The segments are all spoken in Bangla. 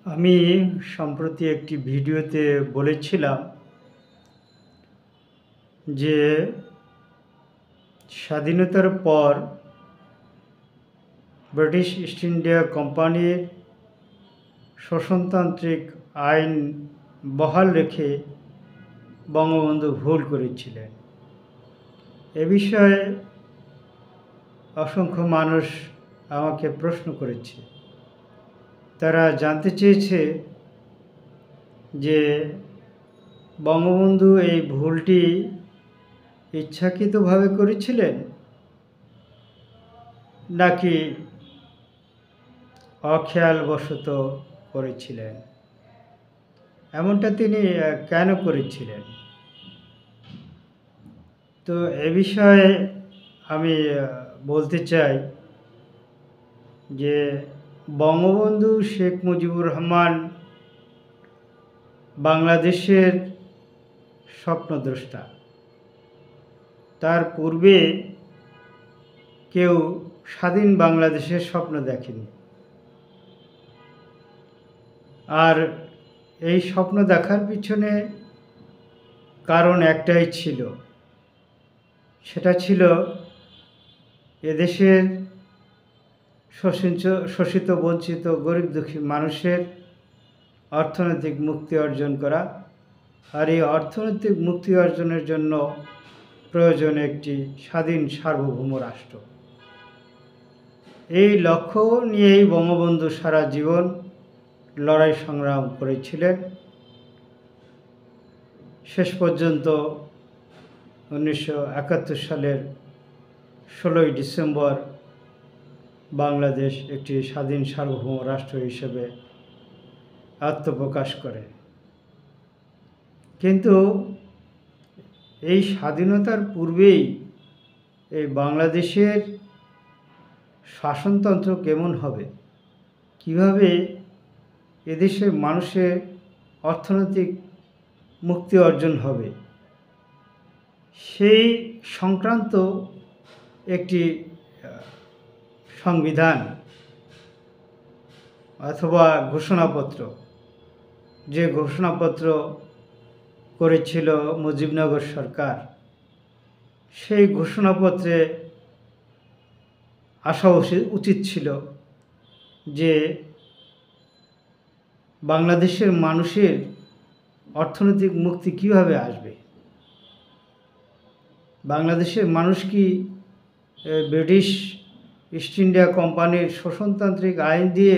আমি সম্প্রতি একটি ভিডিওতে বলেছিলাম যে স্বাধীনতার পর ব্রিটিশ ইস্ট ইন্ডিয়া কোম্পানির শোষণতান্ত্রিক আইন বহাল রেখে বঙ্গবন্ধু ভুল করেছিলেন। এ বিষয়ে অসংখ্য মানুষ আমাকে প্রশ্ন করেছে। তারা জানতে চেয়েছে যে বঙ্গবন্ধু এই ভুলটি ইচ্ছাকৃতভাবে করেছিলেন নাকি অখেয়ালবশত করেছিলেন, এমনটা তিনি কেন করেছিলেন। তো এ বিষয়ে আমি বলতে চাই যে বঙ্গবন্ধু শেখ মুজিবুর রহমান বাংলাদেশের স্বপ্নদ্রষ্টা। তার পূর্বে কেউ স্বাধীন বাংলাদেশের স্বপ্ন দেখেনি। আর এই স্বপ্ন দেখার পিছনে কারণ একটাই ছিল, সেটা ছিল এদেশের শোষিত বঞ্চিত গরিব দুঃখী মানুষের অর্থনৈতিক মুক্তি অর্জন করা। আর এই অর্থনৈতিক মুক্তি অর্জনের জন্য প্রয়োজন একটি স্বাধীন সার্বভৌম রাষ্ট্র। এই লক্ষ্য নিয়েই বঙ্গবন্ধু সারা জীবন লড়াই সংগ্রাম করেছিলেন। শেষ পর্যন্ত 1971 সালের 16ই ডিসেম্বর বাংলাদেশ একটি স্বাধীন সার্বভৌম রাষ্ট্র হিসেবে আত্মপ্রকাশ করে। কিন্তু এই স্বাধীনতার পূর্বেই এই বাংলাদেশের শাসনতন্ত্র কেমন হবে, কিভাবে এদেশের মানুষের অর্থনৈতিক মুক্তি অর্জন হবে, সেই সংক্রান্ত একটি সংবিধান অথবা ঘোষণাপত্র, যে ঘোষণাপত্র করেছিল মুজিবনগর সরকার, সেই ঘোষণাপত্রে আসা উচিত ছিল যে বাংলাদেশের মানুষের অর্থনৈতিক মুক্তি কিভাবে আসবে। বাংলাদেশের মানুষ কি ব্রিটিশ ইস্ট ইন্ডিয়া কোম্পানির শোষণতান্ত্রিক আইন দিয়ে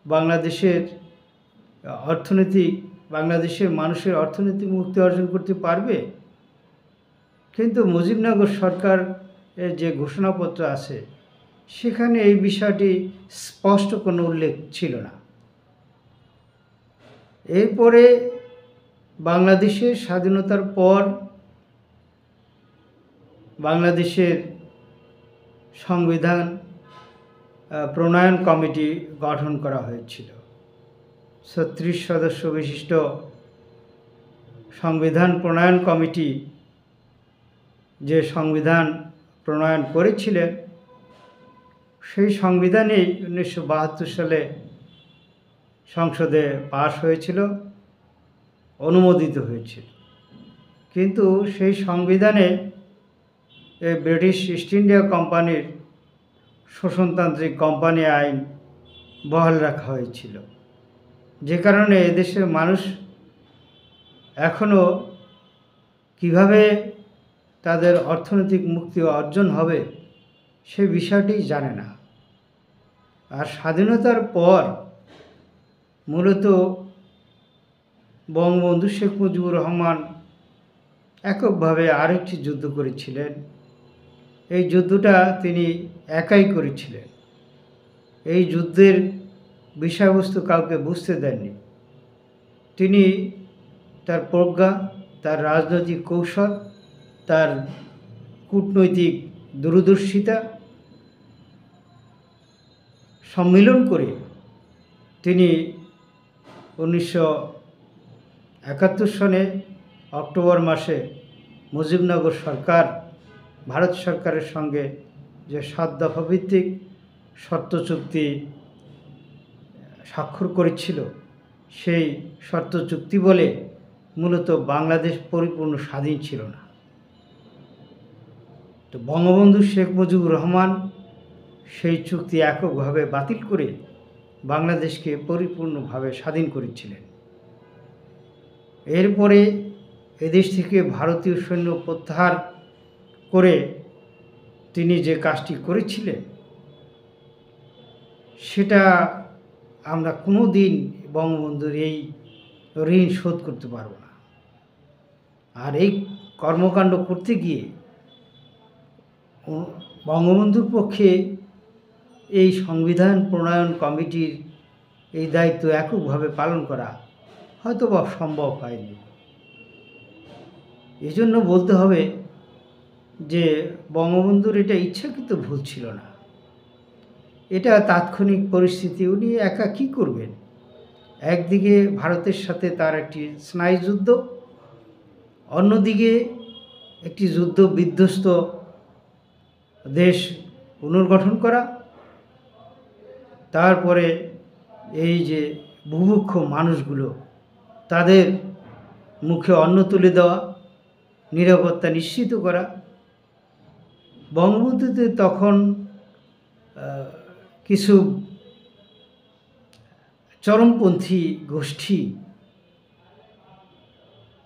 বাংলাদেশের মানুষের অর্থনৈতিক মুক্তি অর্জন করতে পারবে? কিন্তু মুজিবনগর সরকার যে ঘোষণাপত্র আছে সেখানে এই বিষয়টি স্পষ্ট কোনো উল্লেখ ছিল না। এরপরে বাংলাদেশের স্বাধীনতার পর বাংলাদেশের সংবিধান প্রণয়ন কমিটি গঠন করা হয়েছিল। 36 সদস্য বিশিষ্ট সংবিধান প্রণয়ন কমিটি যে সংবিধান প্রণয়ন করেছিলেন, সেই সংবিধানেই 1972 সালে সংসদে পাশ হয়েছিল, অনুমোদিত হয়েছিল। কিন্তু সেই সংবিধানে ব্রিটিশ ইস্ট ইন্ডিয়া কোম্পানির শোষণতান্ত্রিক কোম্পানি আইন বহাল রাখা হয়েছিল, যে কারণে এদেশের মানুষ এখনও কিভাবে তাদের অর্থনৈতিক মুক্তি অর্জন হবে সে বিষয়টি জানে না। আর স্বাধীনতার পর মূলত বঙ্গবন্ধু শেখ মুজিবুর রহমান এককভাবে আরেকটি যুদ্ধ করেছিলেন। এই যুদ্ধটা তিনি একাই করেছিলেন। এই যুদ্ধের বিষয়বস্তু কাউকে বুঝতে দেননি। তিনি তার প্রজ্ঞা, তার রাজনৈতিক কৌশল, তার কূটনৈতিক দূরদর্শিতা সম্মিলন করে তিনি 1971 সনে অক্টোবর মাসে মুজিবনগর সরকার ভারত সরকারের সঙ্গে যে 7 দফা ভিত্তিক শর্ত চুক্তি স্বাক্ষর করেছিল, সেই শর্ত চুক্তি বলে মূলত বাংলাদেশ পরিপূর্ণ স্বাধীন ছিল না। তো বঙ্গবন্ধু শেখ মুজিবুর রহমান সেই চুক্তি এককভাবে বাতিল করে বাংলাদেশকে পরিপূর্ণভাবে স্বাধীন করেছিলেন। এরপরে এদেশ থেকে ভারতীয় সৈন্য প্রত্যাহার করে তিনি যে কাজটি করেছিলেন সেটা আমরা কোনো দিন বঙ্গবন্ধুর এই ঋণ শোধ করতে পারব না। আর এই কর্মকাণ্ড করতে গিয়ে বঙ্গবন্ধুর পক্ষে এই সংবিধান প্রণয়ন কমিটির এই দায়িত্ব এককভাবে পালন করা হয়তো বা সম্ভব হয়নি। এজন্য বলতে হবে যে বঙ্গবন্ধুর এটা ইচ্ছাকৃত ভুল ছিল না, এটা তাৎক্ষণিক পরিস্থিতি। উনি একা কী করবেন? একদিকে ভারতের সাথে তার একটি স্নায়ুযুদ্ধ, অন্যদিকে একটি যুদ্ধ বিধ্বস্ত দেশ পুনর্গঠন করা, তারপরে এই যে বুভুক্ষ মানুষগুলো তাদের মুখে অন্ন তুলে দেওয়া, নিরাপত্তা নিশ্চিত করা। বঙ্গবন্ধুতে তখন কিছু চরমপন্থী গোষ্ঠী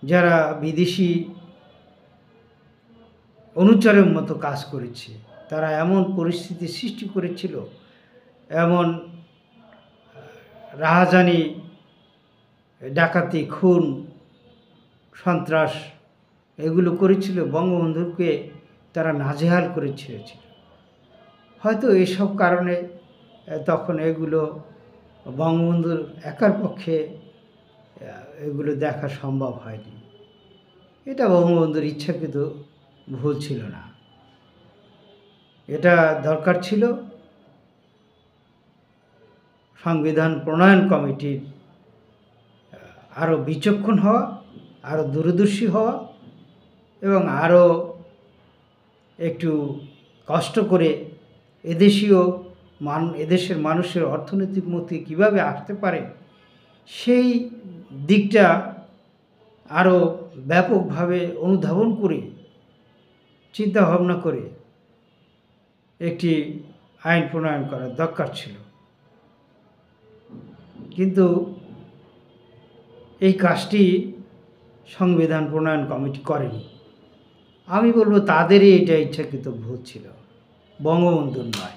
যারা বিদেশি অনুচরের মতো কাজ করেছে, তারা এমন পরিস্থিতি সৃষ্টি করেছিল, এমন রাহাজানি, ডাকাতি, খুন, সন্ত্রাস এগুলো করেছিল, বঙ্গবন্ধুকে তারা নাজেহাল করে ছেড়েছিল। হয়তো এসব কারণে তখন এগুলো বঙ্গবন্ধুর একার পক্ষে এগুলো দেখা সম্ভব হয়নি। এটা বঙ্গবন্ধুর ইচ্ছাকৃত ভুল ছিল না। এটা দরকার ছিল সংবিধান প্রণয়ন কমিটির আরও বিচক্ষণ হওয়া, আরও দূরদর্শী হওয়া এবং আরও একটু কষ্ট করে এদেশের মানুষের অর্থনৈতিক মুক্তি কীভাবে আসতে পারে সেই দিকটা আরও ব্যাপকভাবে অনুধাবন করে চিন্তাভাবনা করে একটি আইন প্রণয়ন করার দরকার ছিল। কিন্তু এই কাজটি সংবিধান প্রণয়ন কমিটি করেনি। আমি বলবো তাদেরই এটা ইচ্ছাকৃত ভুল ছিল, বঙ্গবন্ধুর নয়।